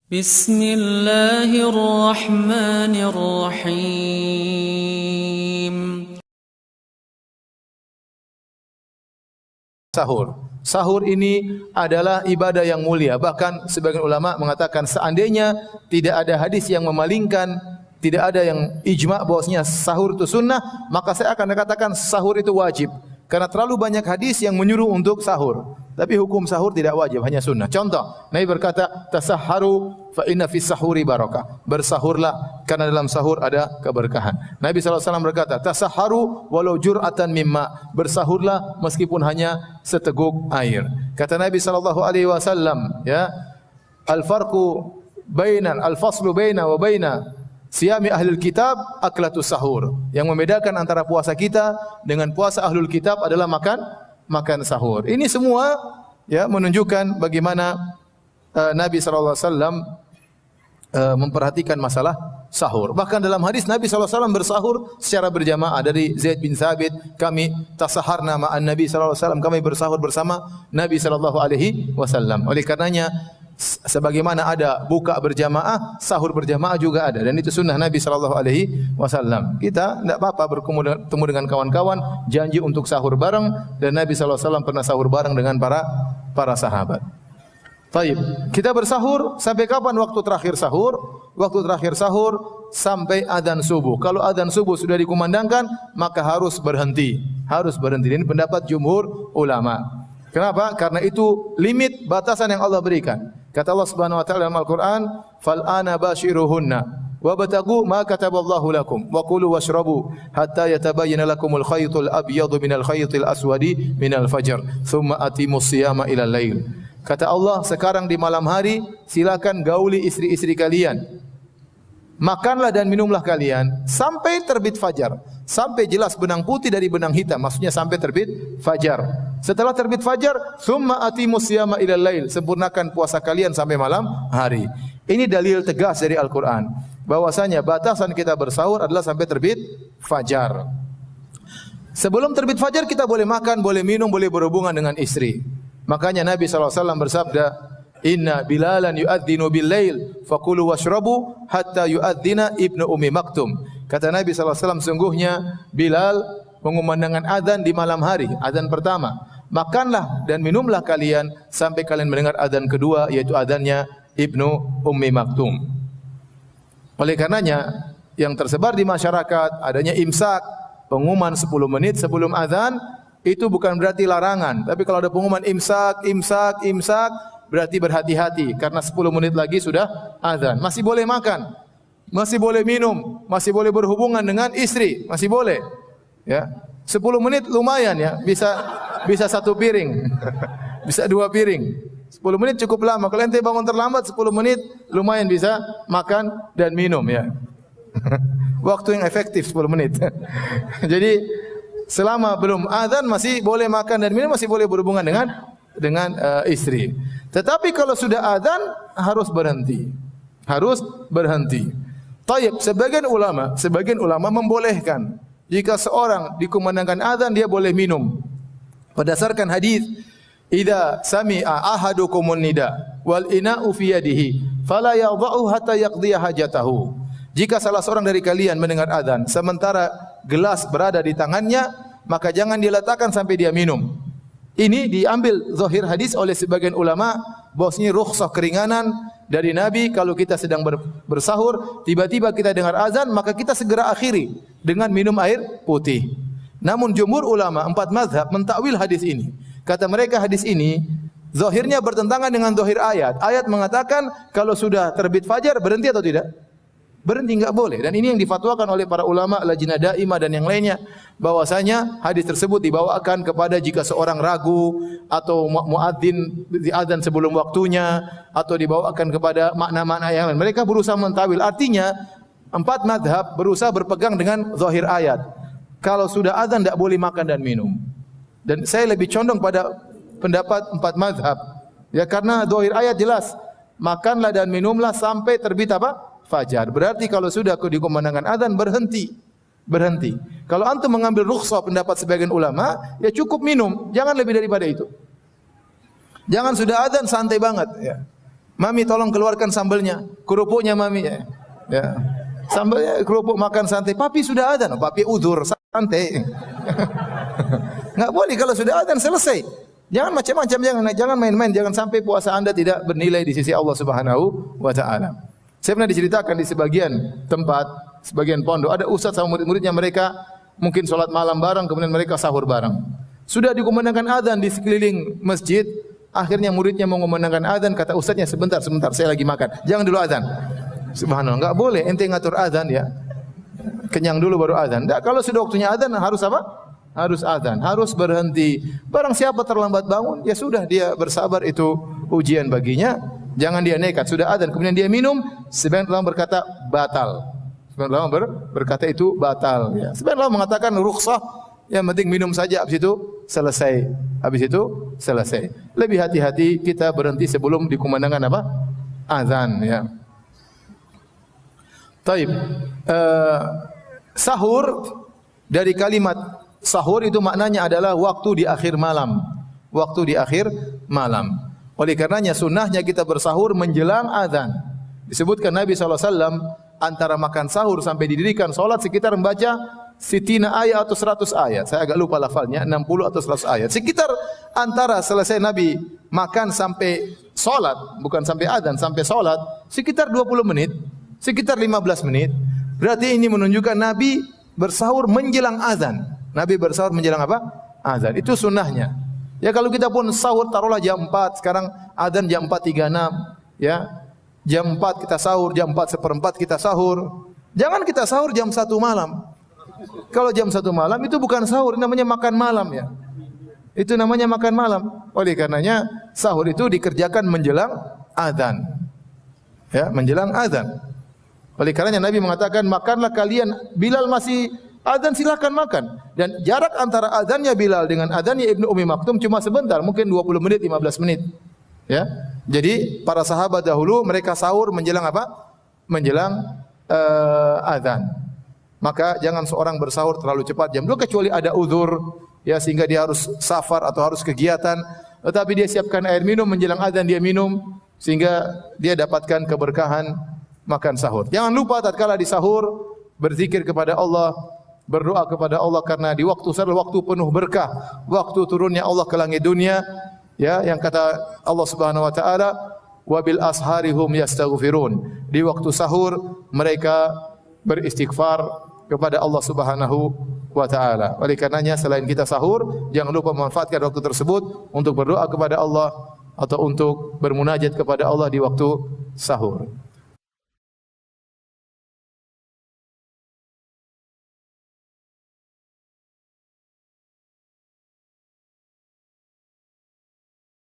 Bismillahirrahmanirrahim. Sahur. Sahur ini adalah ibadah yang mulia. Bahkan sebagian ulama mengatakan seandainya tidak ada hadis yang memalingkan, tidak ada yang ijma' bahwasanya sahur itu sunnah, maka saya akan katakan sahur itu wajib. Karena terlalu banyak hadis yang menyuruh untuk sahur. Tapi hukum sahur tidak wajib, hanya sunnah. Contoh, Nabi berkata, "Tasahharu fa inna fis sahuri barakah." Bersahurlah karena dalam sahur ada keberkahan. Nabi SAW berkata, "Tasahharu walau jur'atan mimma." Bersahurlah meskipun hanya seteguk air. Kata Nabi SAW, ya, al-faslu baina wa baina siyami ahlul kitab aklatus sahur. Yang membedakan antara puasa kita dengan puasa ahlul kitab adalah makan sahur. Ini semua ya menunjukkan bagaimana Nabi sallallahu alaihi wasallam memperhatikan masalah sahur. Bahkan dalam hadis Nabi sallallahu alaihi wasallam bersahur secara berjamaah. Dari Zaid bin Thabit, kami tasaharna ma'an Nabi sallallahu alaihi wasallam, kami bersahur bersama Nabi sallallahu alaihi wasallam. Oleh karenanya sebagaimana ada buka berjamaah, sahur berjamaah juga ada, dan itu sunnah Nabi sallallahu alaihi wasallam. Kita tidak apa-apa bertemu dengan kawan-kawan, janji untuk sahur bareng, dan Nabi sallallahu alaihi wasallam pernah sahur bareng dengan para sahabat. Baik, kita bersahur sampai kapan waktu terakhir sahur? Waktu terakhir sahur sampai adzan subuh. Kalau adzan subuh sudah dikumandangkan, maka harus berhenti. Harus berhenti. Ini pendapat jumhur ulama. Kenapa? Karena itu limit batasan yang Allah berikan. Kata Allah Subhanahu wa taala dalam Al-Qur'an, "Fal ana bashiruhunna wabtagu ma kataballahu lakum wa kulu washrabu hatta yatabayyana lakumul khaytul abyadu minal khaytil aswadi minal fajr, thumma atimus siyama ilal lail." Kata Allah, sekarang di malam hari silakan gauli istri-istri kalian. Makanlah dan minumlah kalian sampai terbit fajar, sampai jelas benang putih dari benang hitam, maksudnya sampai terbit fajar. Setelah terbit fajar, summa atimus siyama ilal lail, sempurnakan puasa kalian sampai malam hari. Ini dalil tegas dari Al-Qur'an bahwasanya batasan kita bersahur adalah sampai terbit fajar. Sebelum terbit fajar kita boleh makan, boleh minum, boleh berhubungan dengan istri. Makanya Nabi SAW bersabda, "Inna Bilalan yu'adzinu bil-lail faqulu washrabu hatta yu'adzina Ibnu Ummi Maktum." Kata Nabi SAW, sungguhnya Bilal mengumandangkan azan di malam hari, azan pertama. Makanlah dan minumlah kalian sampai kalian mendengar azan kedua, yaitu azannya Ibnu Ummi Maktum. Oleh karenanya yang tersebar di masyarakat adanya imsak, pengumuman 10 menit sebelum azan, itu bukan berarti larangan. Tapi kalau ada pengumuman imsak, berarti berhati-hati karena 10 menit lagi sudah azan. Masih boleh makan, masih boleh minum, masih boleh berhubungan dengan istri, masih boleh. Ya, 10 menit lumayan ya, bisa 1 piring, bisa 2 piring. 10 menit cukup lama. Kalau ente bangun terlambat 10 menit lumayan bisa makan dan minum ya. Waktu yang efektif 10 menit. Jadi selama belum azan masih boleh makan dan minum, masih boleh berhubungan dengan istri. Tetapi kalau sudah azan harus berhenti. Harus berhenti. Taib, sebagian ulama membolehkan jika seorang dikumandangkan azan dia boleh minum. Berdasarkan hadis, "Idza sami'a ahadukumun nida wal ina'u fi yadihi fala yadha'u hatta yaqdiya hajatahu." Jika salah seorang dari kalian mendengar azan sementara gelas berada di tangannya, maka jangan diletakkan sampai dia minum. Ini diambil zahir hadis oleh sebagian ulama bahwasanya rukhsah keringanan dari Nabi kalau kita sedang bersahur, tiba-tiba kita dengar azan, maka kita segera akhiri dengan minum air putih. Namun jumhur ulama 4 mazhab mentakwil hadis ini. Kata mereka hadis ini zahirnya bertentangan dengan zahir ayat. Ayat mengatakan kalau sudah terbit fajar berhenti atau tidak? Berhenti, enggak boleh. Dan ini yang difatwakan oleh para ulama Lajnah Daimah dan yang lainnya, bahwasanya hadis tersebut dibawakan kepada jika seorang ragu atau muadzin diadzan sebelum waktunya, atau dibawakan kepada makna-makna yang lain. Mereka berusaha mentawil. Artinya 4 mazhab berusaha berpegang dengan zahir ayat. Kalau sudah azan tidak boleh makan dan minum. Dan saya lebih condong pada pendapat 4 mazhab. Ya, karena zahir ayat jelas, makanlah dan minumlah sampai terbit apa? Fajar. Berarti kalau sudah dikumandangkan azan berhenti. Kalau antum mengambil rukhsah pendapat sebagian ulama, ya cukup minum, jangan lebih daripada itu. Jangan sudah azan santai banget ya. Mami tolong keluarkan sambelnya, kerupuknya mami. Ya. Sambelnya, kerupuk, makan santai. Papi sudah adzan. Papi udzur, santai. Enggak boleh kalau sudah adzan selesai. Jangan macam-macam, jangan main-main, jangan sampai puasa Anda tidak bernilai di sisi Allah Subhanahu wa taala. Saya pernah diceritakan di sebagian tempat, sebagian pondok, ada ustaz sama murid-muridnya, mereka mungkin salat malam bareng, kemudian mereka sahur bareng. Sudah dikumandangkan adzan di sekeliling masjid, akhirnya muridnya mau mengumandangkan adzan, kata ustaznya, sebentar, saya lagi makan. Jangan dulu adzan. Subhanallah, enggak boleh ente ngatur adzan ya. Kenyang dulu baru adzan. Kalau sudah waktunya adzan harus apa? Harus adzan, harus berhenti. Barang siapa terlambat bangun, ya sudah, dia bersabar, itu ujian baginya. Jangan dia nekat, sudah adzan kemudian dia minum, sebagian ulama berkata batal. Sebagian ulama berkata itu batal. Ya. Sebagian ulama mengatakan rukhsah, yang penting minum saja, habis itu selesai. Habis itu selesai. Lebih hati-hati kita berhenti sebelum dikumandangkan apa? Adzan. Ya. Taib. Sahur, dari kalimat sahur itu maknanya adalah waktu di akhir malam. Waktu di akhir malam. Oleh karenanya sunnahnya kita bersahur menjelang azan. Disebutkan Nabi SAW antara makan sahur sampai didirikan solat sekitar membaca sitina ayat atau 100 ayat. Saya agak lupa lafalnya, 60 atau 100 ayat. Sekitar antara selesai Nabi makan sampai solat, bukan sampai azan, sampai solat, sekitar 20 menit, sekitar 15 menit. Berarti ini menunjukkan Nabi bersahur menjelang azan. Nabi bersahur menjelang apa? Azan. Itu sunnahnya. Ya kalau kita pun sahur taruhlah jam 4, sekarang azan jam 4.36, ya. Jam 4 kita sahur, jam 4:04 kita sahur. Jangan kita sahur jam 1 malam. Kalau jam 1 malam itu bukan sahur, namanya makan malam ya. Itu namanya makan malam. Oleh karenanya sahur itu dikerjakan menjelang azan. Ya, menjelang azan. Oleh karenanya Nabi mengatakan, makanlah kalian, Bilal masih azan silakan makan. Dan jarak antara azannya Bilal dengan azannya Ibnu Ummi Maktum cuma sebentar, mungkin 20 menit, 15 menit. Ya. Jadi para sahabat dahulu mereka sahur menjelang apa? Menjelang azan. Maka jangan seorang bersahur terlalu cepat jam 2 kecuali ada uzur ya sehingga dia harus safar atau harus kegiatan, tetapi dia siapkan air minum menjelang azan, dia minum sehingga dia dapatkan keberkahan makan sahur. Jangan lupa tatkala di sahur berzikir kepada Allah, berdoa kepada Allah, karena di waktu sahur waktu penuh berkah, waktu turunnya Allah ke langit dunia, ya, yang kata Allah Subhanahu wa taala, wa bil asharihum yastaghfirun. Di waktu sahur mereka beristighfar kepada Allah Subhanahu wa taala. Oleh karenanya selain kita sahur, jangan lupa memanfaatkan waktu tersebut untuk berdoa kepada Allah atau untuk bermunajat kepada Allah di waktu sahur.